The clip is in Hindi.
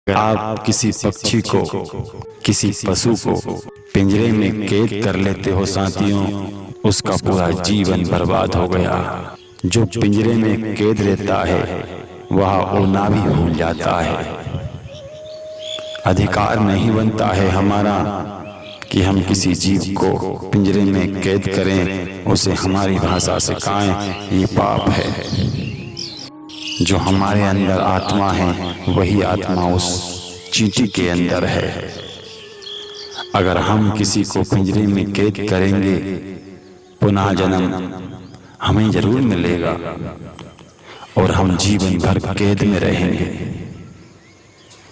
आप किसी पक्षी को, किसी पशु को पिंजरे में कैद कर लेते हो साथियों, उसका पूरा जीवन बर्बाद हो गया। जो पिंजरे में कैद रहता है वह उड़ना भी भूल जाता है। अधिकार नहीं बनता है हमारा कि हम किसी जीव को पिंजरे में कैद करें, उसे हमारी भाषा सिखाएं। ये पाप है। जो हमारे अंदर आत्मा है वही आत्मा उस चींटी के अंदर है। अगर हम किसी को पिंजरे में कैद करेंगे, पुनः जन्म हमें जरूर मिलेगा और हम जीवन भर कैद में रहेंगे।